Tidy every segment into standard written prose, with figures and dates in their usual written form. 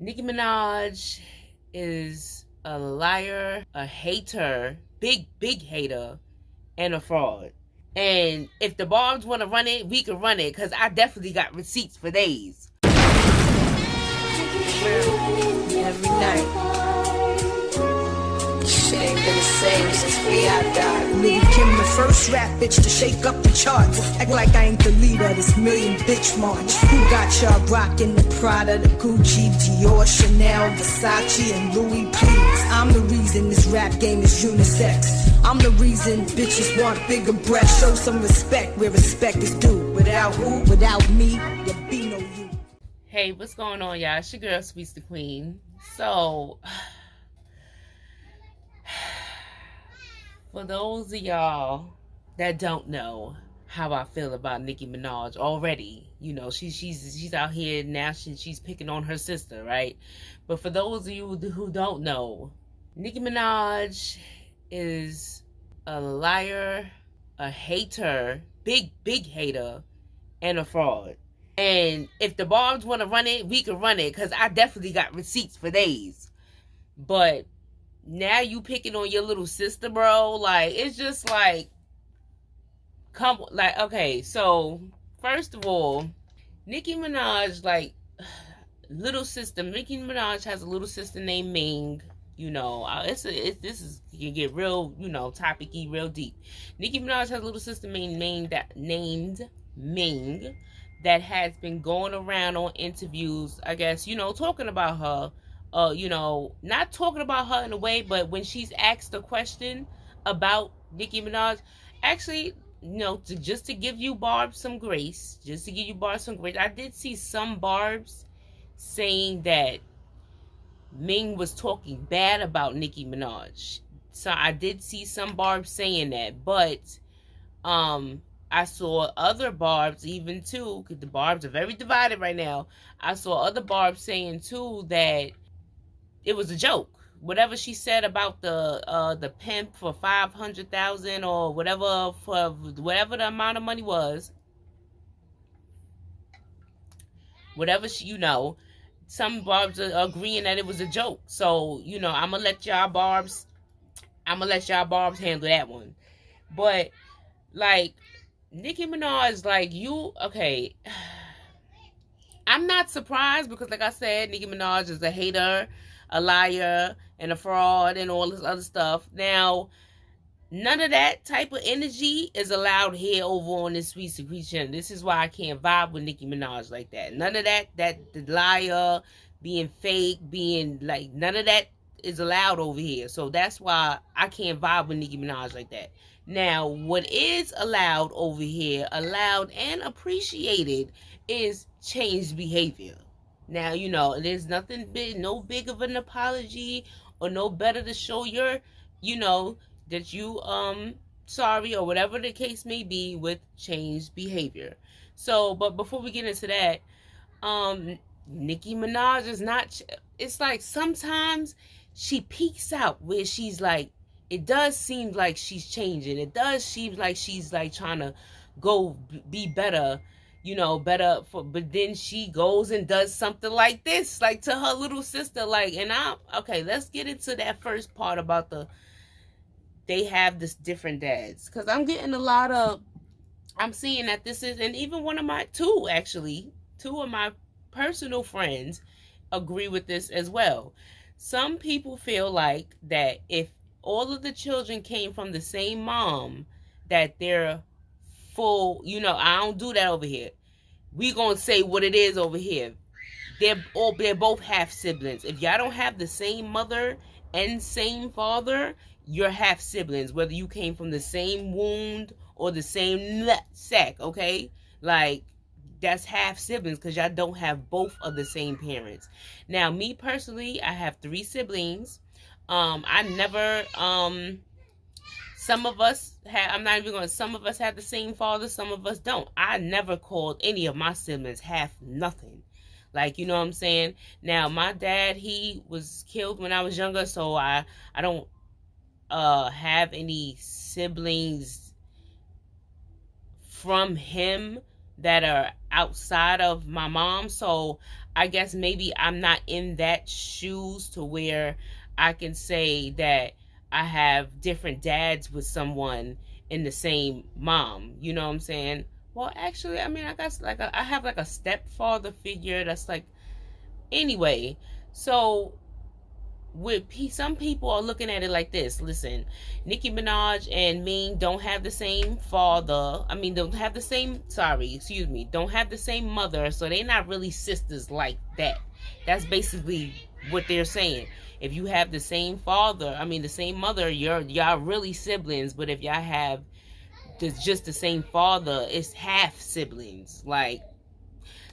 Nicki Minaj is a liar, a hater, big hater, and a fraud. And if the Barbs want to run it, we can run it, because I definitely got receipts for days. Every night. Shit ain't been the same since I died. Nigga Kim, the first rap bitch to shake up the charts. Act like I ain't the leader of this million bitch march. Who got y'all rocking the Prada, the Gucci, Dior, Chanel, Versace, and Louis, please? I'm the reason this rap game is unisex. I'm the reason bitches want bigger breasts. Show some respect where respect is due. Without who? Without me, there be no you. Hey, what's going on, y'all? It's your girl, Sweets the Queen. So, for those of y'all that don't know how I feel about Nicki Minaj already, you know, she's out here now, she's picking on her sister, right? But for those of you who don't know, Nicki Minaj is a liar, a hater, big hater, and a fraud. And if the Barbs want to run it, we can run it, because I definitely got receipts for days. But now you picking on your little sister, bro. Like, it's just like, come, like, okay, so first of all, Nicki Minaj, like, little sister, Nicki Minaj has a little sister named Ming. You know, this is can get real, you know, topic-y, real deep. Nicki Minaj has a little sister named Ming that has been going around on interviews, I guess, you know, talking about her. You know, not talking about her in a way, but when she's asked a question about Nicki Minaj, actually, you know, just to give you Barb some grace, I did see some Barbs saying that Ming was talking bad about Nicki Minaj. So I did see some Barbs saying that, but I saw other Barbs even too, because the Barbs are very divided right now. I saw other Barbs saying too that it was a joke. Whatever she said about the pimp for $500,000 or whatever, for whatever the amount of money was, whatever she, you know, some Barbs are agreeing that it was a joke. So, you know, I'm gonna let y'all Barbs handle that one. But like, Nicki Minaj, like, you, okay, I'm not surprised, because like I said, Nicki Minaj is a hater, a liar, and a fraud, and all this other stuff. Now, none of that type of energy is allowed here over on this Sweet Secretion. This is why I can't vibe with Nicki Minaj like that. None of that, the liar, being fake, being like, none of that is allowed over here. So that's why I can't vibe with Nicki Minaj like that. Now, what is allowed over here, allowed and appreciated, is changed behavior. Now, you know, there's nothing big, no big of an apology, or no better to show your, you know, that you sorry, or whatever the case may be with changed behavior. So, but before we get into that, Nicki Minaj is not, it's like sometimes she peeks out where she's like, it does seem like she's changing. It does seem like she's like trying to go be better, you know, better for, but then she goes and does something like this, like to her little sister, like, and okay, let's get into that first part about they have this different dads, because I'm getting a lot of, I'm seeing that this is, and even one of my two of my personal friends agree with this as well. Some people feel like that if all of the children came from the same mom, that they're full, you know, I don't do that over here. We gonna say what it is over here. They're both half siblings. If y'all don't have the same mother and same father, you're half siblings, whether you came from the same wound or the same nut sack, okay? Like, that's half siblings, because y'all don't have both of the same parents. Now, me personally, I have 3 siblings. I never, some of us have, I'm not even going to, some of us have the same father, some of us don't. I never called any of my siblings half nothing. Like, you know what I'm saying? Now, my dad, he was killed when I was younger, so I don't have any siblings from him that are outside of my mom. So I guess maybe I'm not in that shoes to where I can say that I have different dads with someone in the same mom. You know what I'm saying? Well, actually, I mean, I guess like I have like a stepfather figure that's like, anyway. So with some people are looking at it like this. Listen, Nicki Minaj and Ming don't have the same father. I mean, don't have the same, don't have the same mother, so they're not really sisters like that. That's basically what they're saying. If you have the same father, I mean the same mother, y'all really siblings. But if y'all have just the same father, it's half siblings. Like,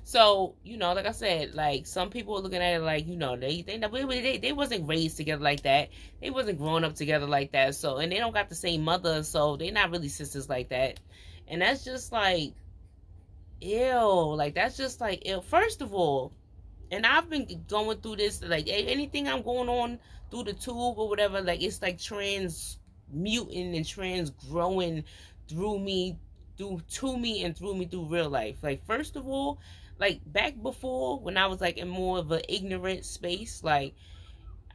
so, you know, like I said, like, some people are looking at it like, you know, they wasn't raised together like that. They wasn't growing up together like that. So, and they don't got the same mother, so they're not really sisters like that. And that's just like, ew. Like, that's just like, ew. First of all, and I've been going through this, like, anything I'm going on through the tube or whatever, like, it's like transmuting and transgrowing through me, to me and through me through real life. Like, first of all, like, back before, when I was like in more of an ignorant space, like,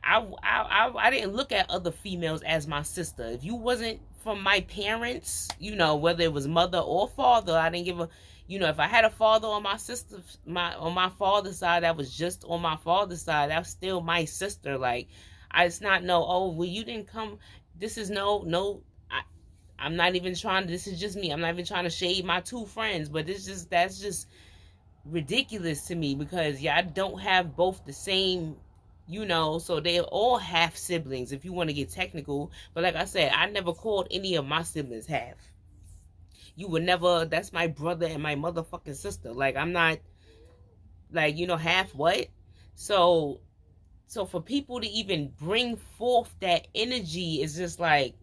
I didn't look at other females as my sister. If you wasn't from my parents, you know, whether it was mother or father, I didn't give a, you know, if I had a father on my sister, on my father's side, that was just on my father's side, that's still my sister. Like, it's not no, oh, well, you didn't come, this is no, I'm not even trying, this is just me. I'm not even trying to shade my two friends, but it's just, that's just ridiculous to me, because y'all don't have both the same, you know, so they're all half siblings if you want to get technical. But like I said, I never called any of my siblings half. You would never, that's my brother and my motherfucking sister. Like, I'm not, like, you know, half what? So for people to even bring forth that energy is just like,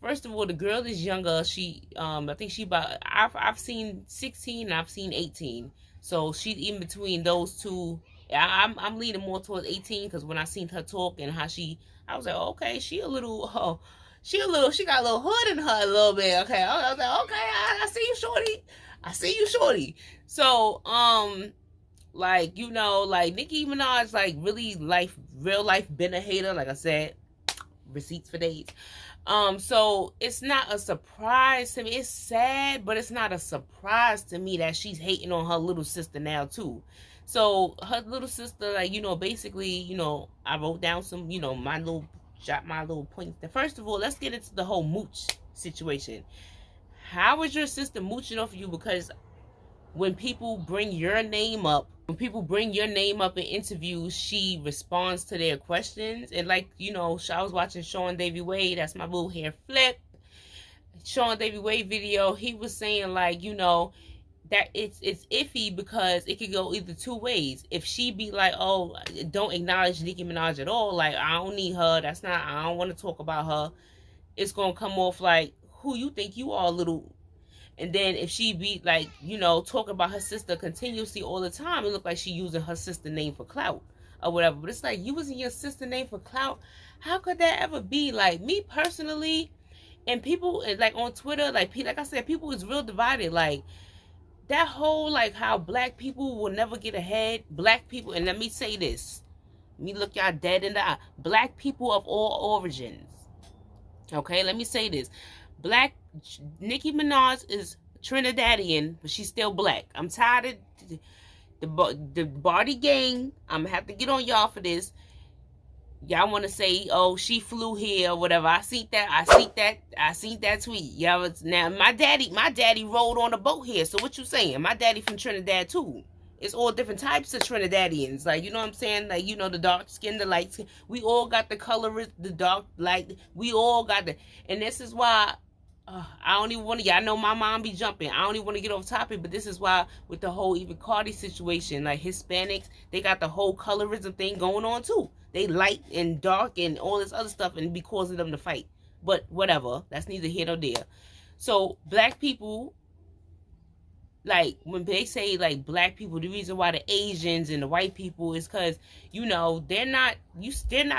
first of all, the girl is younger. She, I think she about, I've seen 16 and I've seen 18. So she's in between those two. I'm leaning more towards 18, because when I seen her talk and how I was like, okay, she got a little hood in her a little bit. Okay, I was like, okay, I see you, shorty. I see you, shorty. So, like, you know, like Nicki Minaj, like, really real life been a hater. Like I said, receipts for days. So it's not a surprise to me. It's sad, but it's not a surprise to me that she's hating on her little sister now too. So her little sister, like, you know, basically, you know, I wrote down some, you know, my little points. First of all, let's get into the whole mooch situation. How is your sister mooching off of you? Because when people bring your name up, in interviews, she responds to their questions. And like, you know, I was watching Sean Davy Wade, that's my boo, Hairflip. Sean Davy Wade video, he was saying, like, you know, that it's iffy because it could go either two ways. If she be like, oh, don't acknowledge Nicki Minaj at all, like, I don't need her, I don't want to talk about her, it's gonna come off like, who you think you are, little. And then if she be like, you know, talking about her sister continuously all the time, it look like she using her sister name for clout or whatever. But it's like, you using your sister name for clout? How could that ever be? Like, me personally, and people like on Twitter, like I said, people is real divided. Like, that whole, like, how black people will never get ahead. Black people, and let me say this, let me look y'all dead in the eye. Black people of all origins. Okay, let me say this. Nicki Minaj is Trinidadian, but she's still black. I'm tired of the Bardi gang. I'm gonna have to get on y'all for this. Y'all want to say, oh, she flew here or whatever. I seen that tweet. Y'all, now my daddy rode on a boat here. So what you saying? My daddy from Trinidad too. It's all different types of Trinidadians. Like, you know what I'm saying? Like, you know, the dark skin, the light skin. We all got the color, the dark, light. We all got the, and this is why I don't even want to, I know my mom be jumping. I don't even want to get off topic, but this is why with the whole even Cardi situation, like Hispanics, they got the whole colorism thing going on too. They light and dark and all this other stuff, and be causing them to fight. But whatever, that's neither here nor there. So black people, like, when they say, like, black people, the reason why the Asians and the white people is because, you know, they're not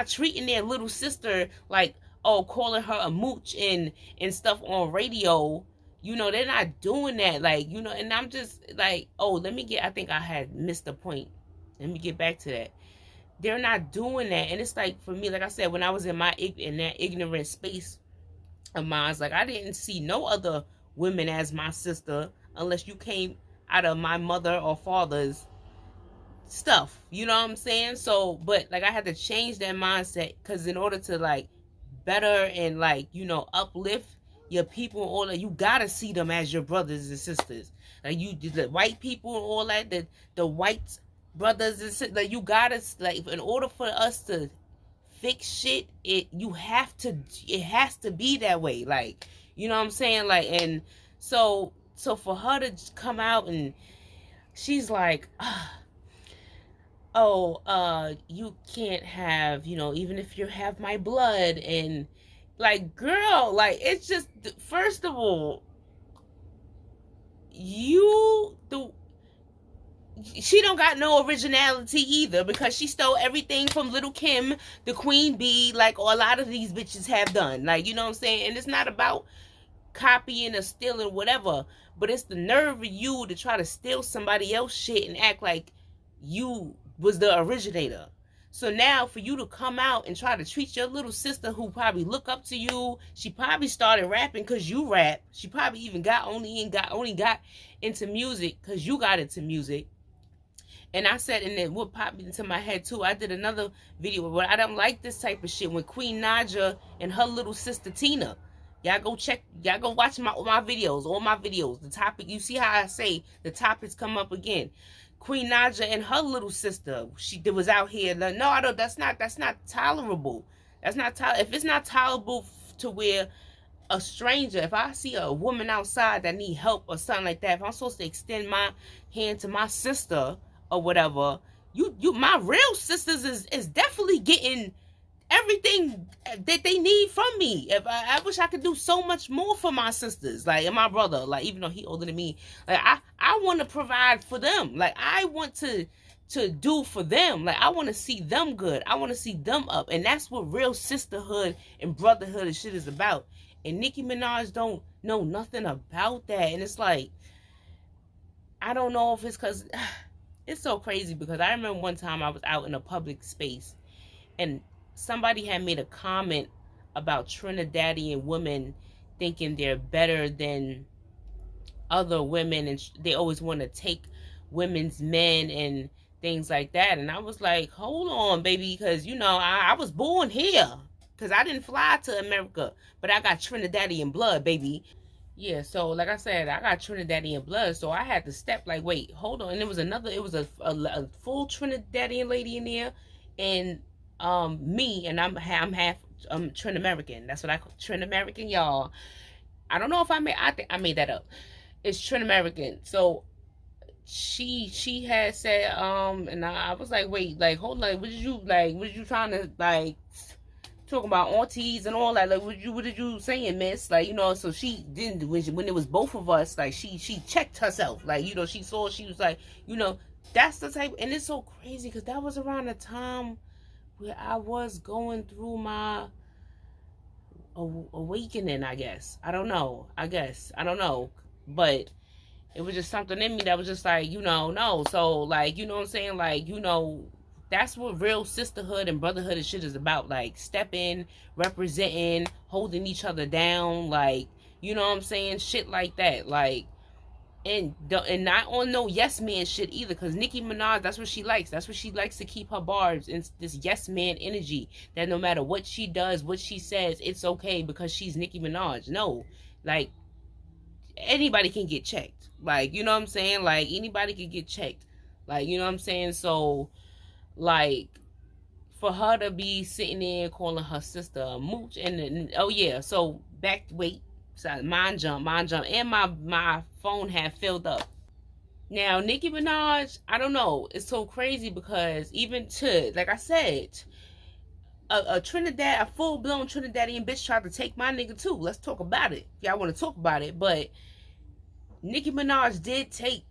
treating their little sister like, oh, calling her a mooch and stuff on radio, You know, they're not doing that. Like, you know, and I'm just like, oh, I think I had missed the point. Let me get back to that. They're not doing that. And it's like, for me, like I said, when I was in that ignorant space of mine, like, I didn't see no other women as my sister unless you came out of my mother or father's stuff. You know what I'm saying? So, but like, I had to change that mindset, because in order to like better and like, you know, uplift your people and all that, you gotta see them as your brothers and sisters. Like, you, the white people and all that, the white brothers and sisters, like, you gotta, like, in order for us to fix shit, it has to be that way. Like, you know what I'm saying? Like, and so for her to come out and she's like, oh, you can't have, you know, even if you have my blood. And like, girl, like, it's just, first of all, she don't got no originality either, because she stole everything from Little Kim, the Queen Bee, like a lot of these bitches have done. Like, you know what I'm saying? And it's not about copying or stealing, whatever, but it's the nerve of you to try to steal somebody else's shit and act like you was the originator. So now for you to come out and try to treat your little sister, who probably look up to you, she probably started rapping because you rap. She probably even only got into music because you got into music. And I said, and then what popped into my head too, I did another video where I don't like this type of shit, when Queen Naja and her little sister Tina, y'all go watch my videos, all my videos. The topic, you see how I say the topics come up again. Queen Naja and her little sister, she was out here. No, I don't. That's not tolerable. That's not if it's not tolerable to where a stranger, if I see a woman outside that need help or something like that, if I'm supposed to extend my hand to my sister or whatever, my real sisters is definitely getting everything that they need from me. If I wish I could do so much more for my sisters, like, and my brother, like, even though he older than me, like, I want to provide for them. Like, I want to do for them. Like, I want to see them good. I want to see them up. And that's what real sisterhood and brotherhood and shit is about. And Nicki Minaj don't know nothing about that. And it's like, I don't know if it's because it's so crazy, because I remember one time I was out in a public space and somebody had made a comment about Trinidadian women thinking they're better than other women, and they always want to take women's men and things like that. And I was like, hold on, baby, because, you know, I was born here, because I didn't fly to America, but I got Trinidadian blood, baby. Yeah, so like I said, I got Trinidadian blood, so I had to step like, wait, hold on. And it was a full Trinidadian lady in there, and me, and I'm half Trin American. That's what I call Trin American, y'all. I don't know if I think I made that up. It's Trin American. So she had said, and I was like, wait, like, hold on, like, what did you trying to, like, talking about aunties and all that, like, what did you saying, miss? Like, you know, so she didn't, when it was both of us, like, she checked herself, like, you know, she was like, you know, that's the type. And it's so crazy, because that was around the time where I was going through my awakening, I guess. I don't know. I don't know. But it was just something in me that was just like, you know, no. So, like, you know what I'm saying? Like, you know, that's what real sisterhood and brotherhood and shit is about. Like, stepping, representing, holding each other down. Like, you know what I'm saying? Shit like that. Like, and not on no yes man shit either, because Nicki Minaj, that's what she likes. That's what she likes, to keep her barbs in this yes man energy, that no matter what she does, what she says, it's okay because she's Nicki Minaj. No, like, anybody can get checked. Like, you know what I'm saying? Like, anybody can get checked. Like, you know what I'm saying? So, like, for her to be sitting there calling her sister a mooch, and oh yeah, so wait. So mind jump, and my phone had filled up. Now, Nicki Minaj, I don't know, it's so crazy, because even like I said, a full-blown Trinidadian bitch tried to take my nigga too. Let's talk about it, if y'all want to talk about it. But Nicki Minaj did take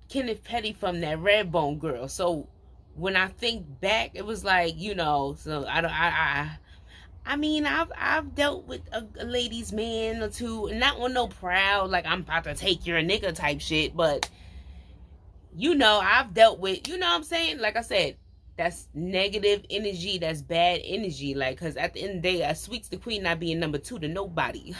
Kenneth Petty from that Redbone girl. So when I think back, it was like, you know, so I mean, I've dealt with a ladies' man or two, and not on no proud like I'm about to take your nigga type shit, but you know, I've dealt with, you know what I'm saying? Like I said, that's negative energy, that's bad energy. Like, cause at the end of the day, a Sweet's the queen not being number two to nobody.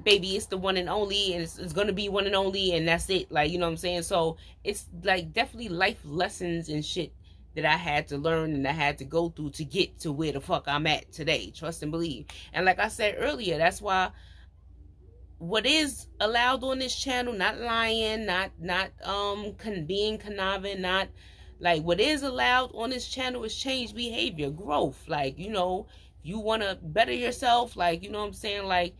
Baby, it's the one and only, and it's gonna be one and only, and that's it. Like, you know what I'm saying? So it's like definitely life lessons and shit that I had to learn and I had to go through to get to where the fuck I'm at today. Trust and believe. And like I said earlier, that's why what is allowed on this channel, not lying, not being conniving, not like, what is allowed on this channel is change behavior, growth. Like, you know, you want to better yourself, like, you know what I'm saying? Like,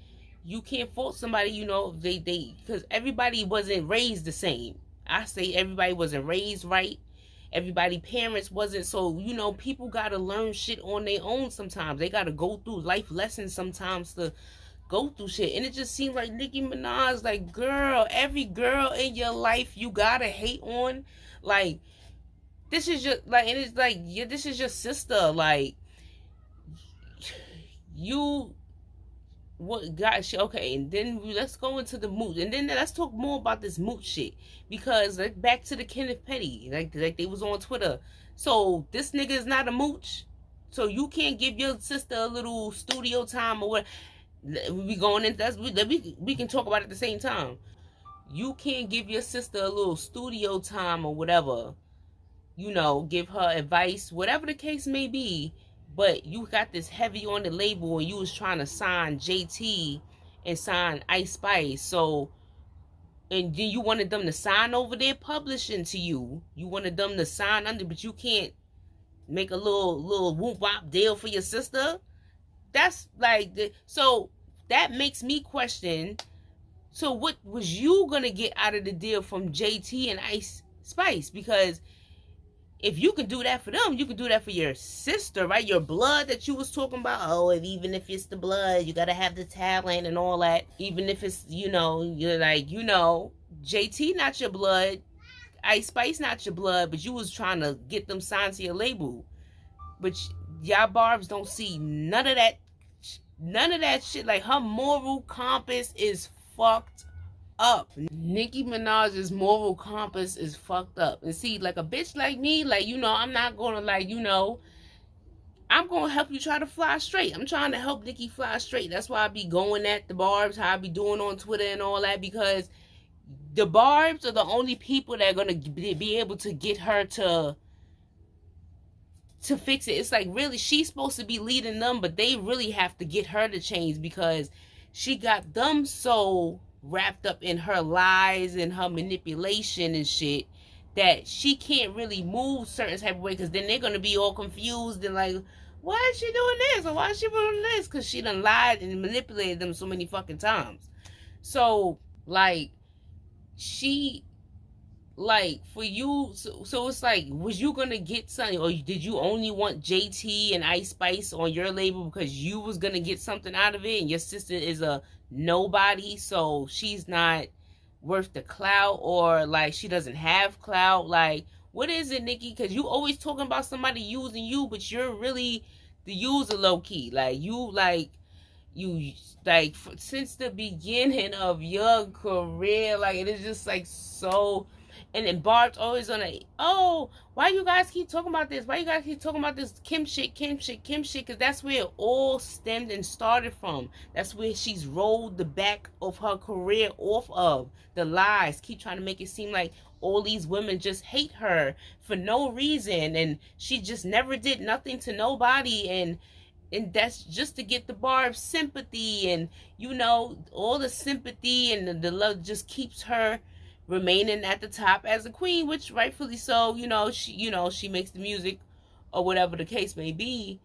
you can't fault somebody, you know, they because everybody wasn't raised the same. I say everybody wasn't raised right. Everybody parents wasn't. So, you know, people got to learn shit on their own sometimes. They got to go through life lessons sometimes to go through shit. And it just seems like Nicki Minaj, like, girl, every girl in your life you gotta hate on. Like, this is just like, and it's like, yeah, this is your sister. Like, you, what, gosh, okay. And then let's go into the moot, and then let's talk more about this moot shit, because like, back to the Kenneth Petty, like they was on Twitter. So this nigga is not a mooch, so you can't give your sister a little studio time or what. We going into that, we can talk about it at the same time. You can't give your sister a little studio time or whatever, you know, give her advice, whatever the case may be. But you got this heavy on the label, and you was trying to sign JT and sign Ice Spice. So, and then you wanted them to sign over their publishing to you. You wanted them to sign under, but you can't make a little whoop wop deal for your sister. That's like, so that makes me question, so what was you gonna get out of the deal from JT and Ice Spice? Because if you can do that for them, you can do that for your sister, right? Your blood that you was talking about. Oh, and even if it's the blood, you gotta have the talent and all that. Even if it's, you know, you're like, you know, JT not your blood, Ice Spice not your blood, but you was trying to get them signed to your label. But y'all barbs don't see none of that shit. Like, her moral compass is fucked up. Nicki Minaj's moral compass is fucked up. And see, like, a bitch like me, like, you know, I'm not gonna, like, you know, I'm gonna help you try to fly straight. I'm trying to help Nicki fly straight. That's why I be going at the barbs, how I be doing on Twitter and all that, because the barbs are the only people that are gonna be able to get her to fix it. It's like, really, she's supposed to be leading them, but they really have to get her to change, because she got them so wrapped up in her lies and her manipulation and shit that she can't really move certain type of way, because then they're going to be all confused and like, why is she doing this, or why is she doing this? Because she done lied and manipulated them so many fucking times. So, like, she, like, for you, so it's like, was you gonna get something, or did you only want JT and Ice Spice on your label because you was gonna get something out of it, and your sister is a nobody, so she's not worth the clout, or like she doesn't have clout? Like, what is it, Nicki? Because you always talking about somebody using you, but you're really the user, low-key. Like, you like, since the beginning of your career, like, it is just like so. And then Barb's always on a, oh, why you guys keep talking about this? Why you guys keep talking about this Kim shit? Because that's where it all stemmed and started from. That's where she's rolled the back of her career off of. The lies. Keep trying to make it seem like all these women just hate her for no reason. And she just never did nothing to nobody. And that's just to get the Barb sympathy. And, you know, all the sympathy and the love just keeps her remaining at the top as a queen, which rightfully so. You know, she makes the music or whatever the case may be.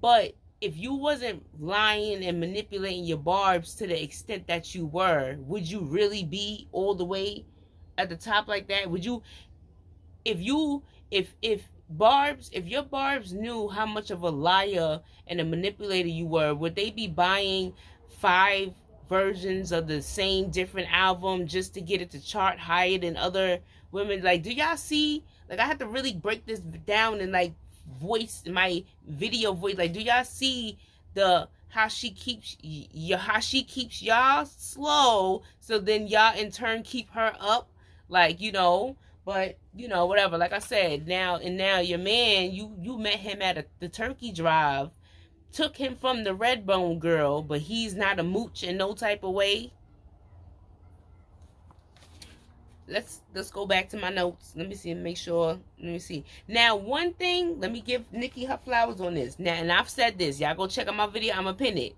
But if you wasn't lying and manipulating your barbs to the extent that you were, would you really be all the way at the top like that? Would you, if your barbs knew how much of a liar and a manipulator you were, would they be buying 5 versions of the same different album just to get it to chart higher than other women? Like, do y'all see, like, I have to really break this down and like voice my video voice. Like, do y'all see the how she keeps y'all slow, so then y'all in turn keep her up, like, you know. But, you know, whatever. Like I said, now your man, you met him at the turkey drive, took him from the Redbone girl, but he's not a mooch in no type of way. Let's go back to my notes. Let me see and make sure. Let me see. Now, one thing, let me give Nicki her flowers on this. Now, and I've said this. Y'all go check out my video. I'm gonna pin it.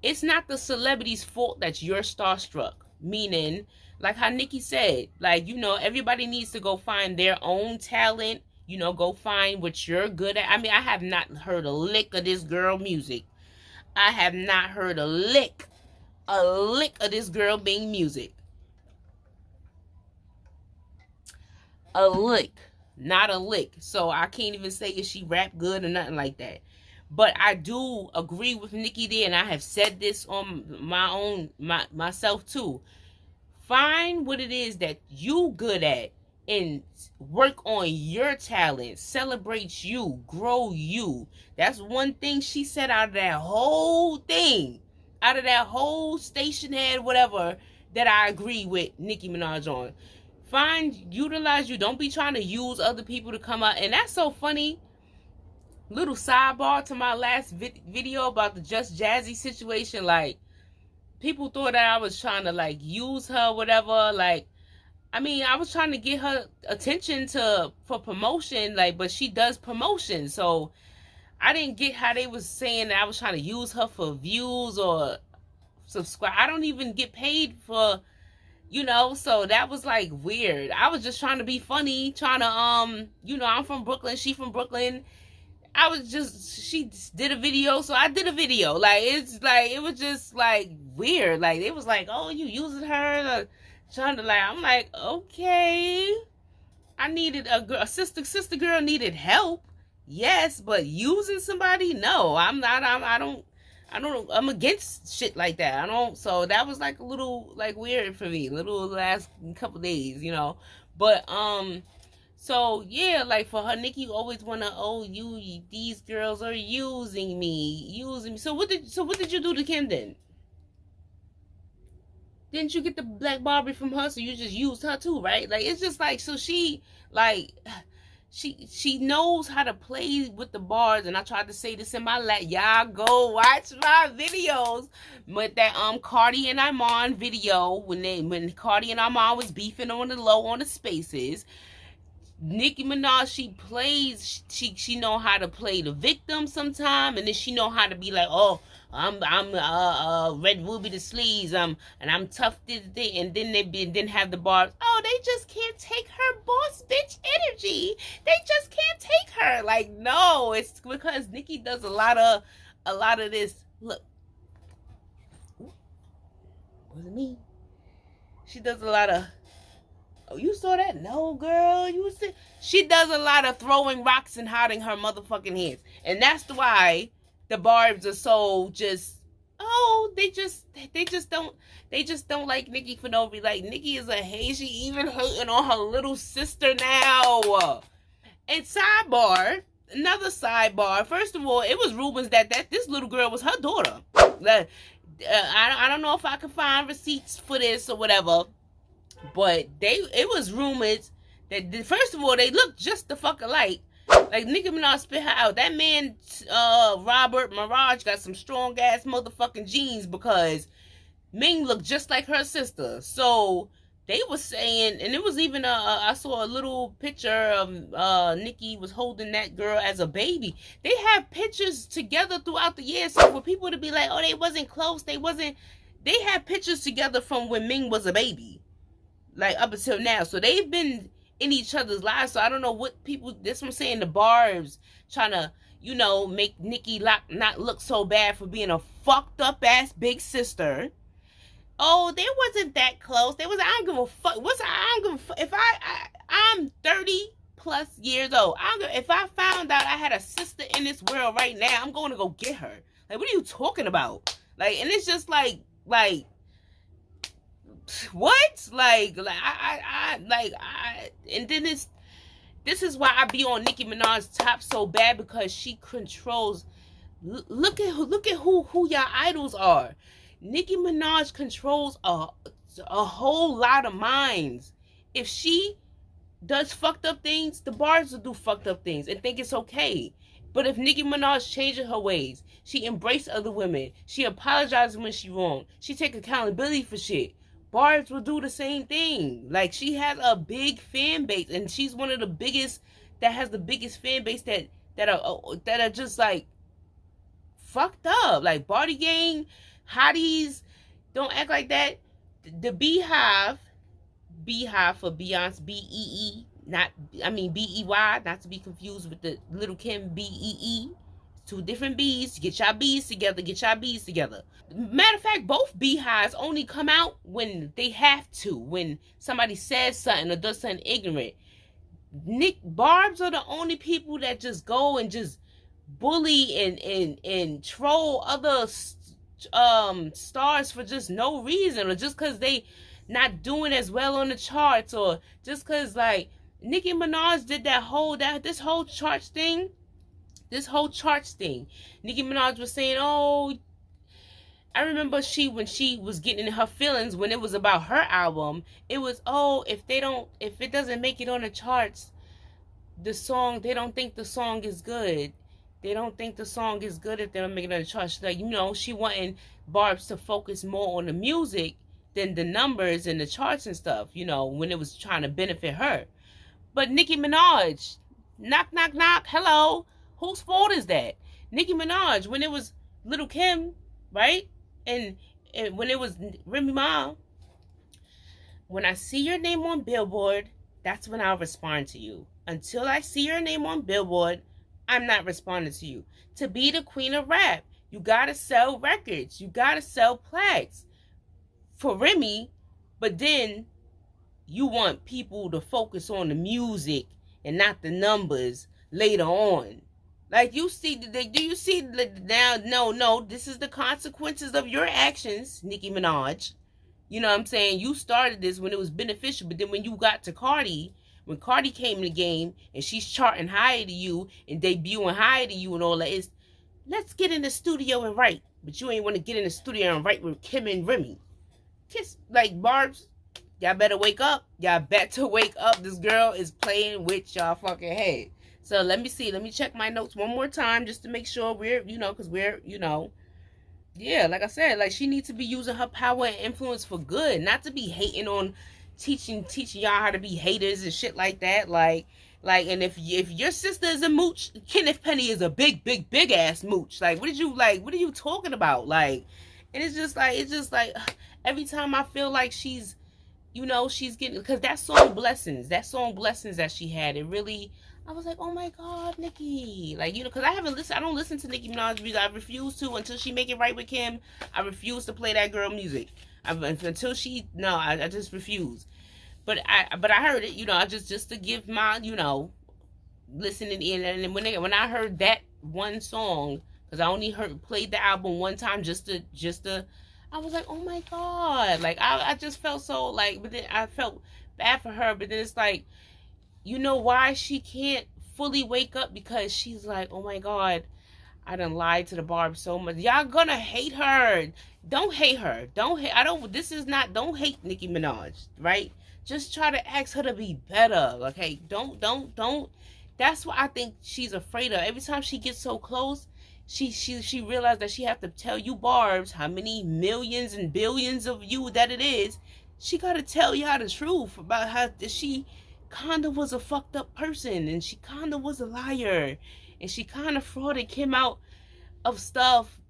It's not the celebrity's fault that you're starstruck. Meaning, like how Nicki said, like, you know, everybody needs to go find their own talent. You know, go find what you're good at. I mean, I have not heard a lick of this girl music. I have not heard a lick of this girl being music. A lick, not a lick. So I can't even say if she rap good or nothing like that. But I do agree with Nicki there, and I have said this on myself too. Find what it is that you good at and work on your talent. Celebrate you, grow you. That's one thing she said out of that whole thing, out of that whole station head, whatever, that I agree with Nicki Minaj on. Utilize you. Don't be trying to use other people to come out. And that's so funny. Little sidebar to my last video about the Just Jazzy situation. Like, people thought that I was trying to, like, use her, whatever. Like, I mean, I was trying to get her attention for promotion. Like, but she does promotion. So, I didn't get how they was saying that I was trying to use her for views or subscribe. I don't even get paid for... You know, so that was like weird. I was just trying to be funny, trying to, you know, I'm from Brooklyn, she from Brooklyn. She did a video, so I did a video. Like, it's like, it was just like weird. Like, it was like, oh, you using her, trying to, like, I'm like, okay. I needed a sister girl needed help. Yes, but using somebody, no, I'm not, I'm against shit like that. So that was like a little like weird for me, little last couple days, you know. But so yeah, like for her, Nicki always wanna, oh, these girls are using me. So what did you do to Kim then? Didn't you get the black Barbie from her? So you just used her too, right? Like, it's just like, so she like. She knows how to play with the bars, and I tried to say this in my y'all go watch my videos with that Cardi and Iman video when Cardi and Iman was beefing on the low on the spaces. Nicki Minaj, she plays, she know how to play the victim sometime, and then she know how to be like, oh, I'm Red Ruby the sleeves, and I'm tough today, and then then have the bars, oh, they just can't take her boss bitch energy. They just can't take her. Like, no, it's because Nicki does a lot of this. Look, wasn't me. She does a lot of. Oh, you saw that? No, girl. You see, she does a lot of throwing rocks and hiding her motherfucking hands, and that's why the Barbs are so just. Oh, they just don't like Nicki for no reason. Like, Nicki is a hate. She even hating on her little sister now. And another sidebar. First of all, it was rumors that this little girl was her daughter. I don't know if I can find receipts for this or whatever. But it was rumored that, first of all, they look just the fuck alike. Like, Nicki Minaj spit her out. That man, Robert Mirage, got some strong ass motherfucking genes, because Ming looked just like her sister. So they were saying, and it was even I saw a little picture of Nicki was holding that girl as a baby. They have pictures together throughout the years, so for people to be like, oh, they wasn't close, they have pictures together from when Ming was a baby. Like, up until now. So they've been in each other's lives. So I don't know what people, that's what I'm saying, the Barbs trying to, you know, make Nicki not look so bad for being a fucked up ass big sister. Oh, they wasn't that close. I don't give a fuck. I don't give a fuck. If I'm 30 plus years old. If I found out I had a sister in this world right now, I'm going to go get her. Like, what are you talking about? Like, and it's just like, what? Like and then this is why I be on Nicki Minaj's top so bad, because she controls Look at who y'all idols are. Nicki Minaj controls a whole lot of minds. If she does fucked up things, the bars will do fucked up things and think it's okay. But if Nicki Minaj changes her ways, she embraces other women, she apologizes when she wrong, she take accountability for shit, bars will do the same thing. Like, she has a big fan base, and she's one of the biggest that has the biggest fan base that are just like fucked up. Like, Body Gang, Hotties, don't act like that. The Beehive for Beyonce, BEE, not, I mean BEY, not to be confused with the Little Kim BEE. Two different B's. Get y'all B's together. Get y'all B's together. Matter of fact, both Beehives only come out when they have to. When somebody says something or does something ignorant. Barbs are the only people that just go and just bully and troll other stars for just no reason, or just because they not doing as well on the charts, or just because, like, Nicki Minaj did this whole charts thing. Nicki Minaj was saying, oh, I remember when she was getting in her feelings when it was about her album. It was, oh, if it doesn't make it on the charts, they don't think the song is good. They don't think the song is good if they don't make it on the charts. Like, she wanting Barb's to focus more on the music than the numbers and the charts and stuff, when it was trying to benefit her. But Nicki Minaj, knock, knock, knock, hello, whose fault is that? Nicki Minaj, when it was Little Kim, right? And when it was Remy Ma, when I see your name on Billboard, that's when I'll respond to you. Until I see your name on Billboard, I'm not responding to you. To be the queen of rap, you gotta sell records. You gotta sell plaques for Remy, but then you want people to focus on the music and not the numbers later on. Like, do you see now? No, this is the consequences of your actions, Nicki Minaj. You know what I'm saying? You started this when it was beneficial, but then when you got to Cardi, when Cardi came in the game and she's charting higher to you and debuting higher to you and all that, is let's get in the studio and write. But you ain't want to get in the studio and write with Kim and Remy. Like, Barbs, y'all better wake up. Y'all better wake up. This girl is playing with y'all fucking head. So let me see. Let me check my notes one more time just to make sure we're, because we're, yeah, like I said, like, she needs to be using her power and influence for good, not to be hating on teaching y'all how to be haters and shit like that. Like, and if your sister is a mooch, Kenneth Penny is a big ass mooch. Like, what are you talking about? Like, and it's just like every time I feel like she's getting, because that song Blessings that she had, it really, I was like, oh my God, Nicki. Like, because I don't listen to Nicki Minaj music. I refuse to until she make it right with Kim. I refuse to play that girl music. I just refuse. But I heard it, I just to give my, listening in. And when I heard that one song, because I only played the album one time just to I was like, oh my God. Like, I just felt so, like, but then I felt bad for her. But then it's like, why she can't fully wake up, because she's like, oh my God, I done lied to the Barb so much. Y'all gonna hate her. Don't hate her. Don't hate Nicki Minaj, right? Just try to ask her to be better, okay? Don't. That's what I think she's afraid of. Every time she gets so close, she realized that she have to tell you Barbs how many millions and billions of you that it is. She gotta tell y'all the truth about how she kinda was a fucked up person, and she kinda was a liar, and she kinda frauded Kim out of stuff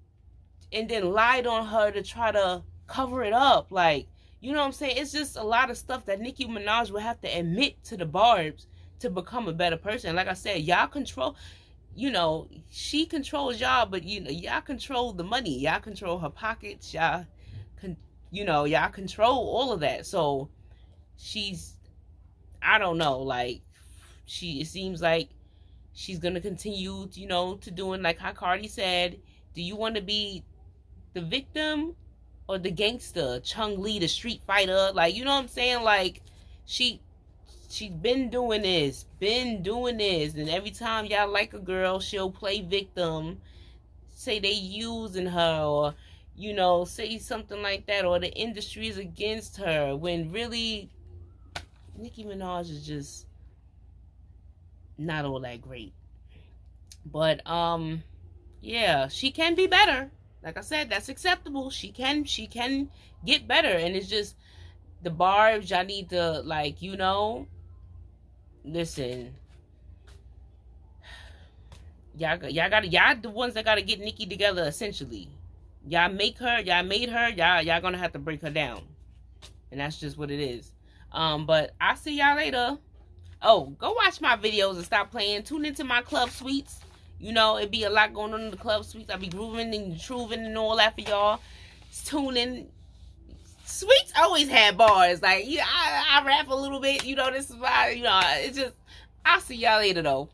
and then lied on her to try to cover it up. Like, you know what I'm saying? It's just a lot of stuff that Nicki Minaj would have to admit to the Barbs to become a better person. Like I said, y'all control, she controls y'all, but y'all control the money. Y'all control her pockets. Y'all control all of that. So I don't know, like, it seems like she's gonna continue, to doing like how Cardi said, do you want to be the victim or the gangster? Chung Lee, the street fighter, like, you know what I'm saying? Like, she's been doing this, and every time y'all like a girl, she'll play victim. say they using her, or you know, say something like that, or the industry is against her, when really Nicki Minaj is just not all that great. But yeah, she can be better. Like I said, that's acceptable. She can get better, and it's just the Barbs, y'all need to, like, you know, listen. Y'all the ones that gotta get Nicki together, essentially. Y'all made her, y'all gonna have to break her down. And that's just what it is. But I'll see y'all later. Oh, go watch my videos and stop playing. Tune into my club suites. You know, it be a lot going on in the club suites. I be grooving and trooving and all that for y'all. Tune in. Sweets always had bars. Like, yeah, I rap a little bit. You know, this is why, you know, it's just, I'll see y'all later though.